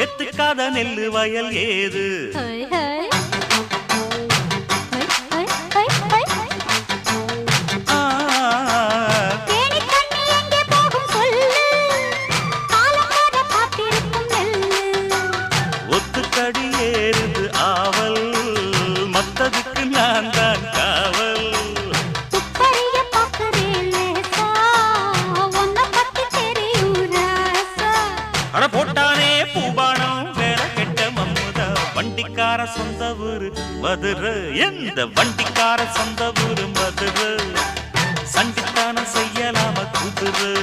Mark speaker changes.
Speaker 1: எத்துக்காத நெல்லு வயல் ஏது ஒத்துக்கடி ஏறுது ஆவல் மத்ததுக்கு நான் தான் காவல் அட போட்டானே பூபானம் வேற கெட்ட மம்முதா வண்டிக்கார சொந்த ஊரு மதுரை எந்த வண்டிக்கார சொந்த ஊரு மதுரை சண்டித்தானம் செய்யலாம குதிரை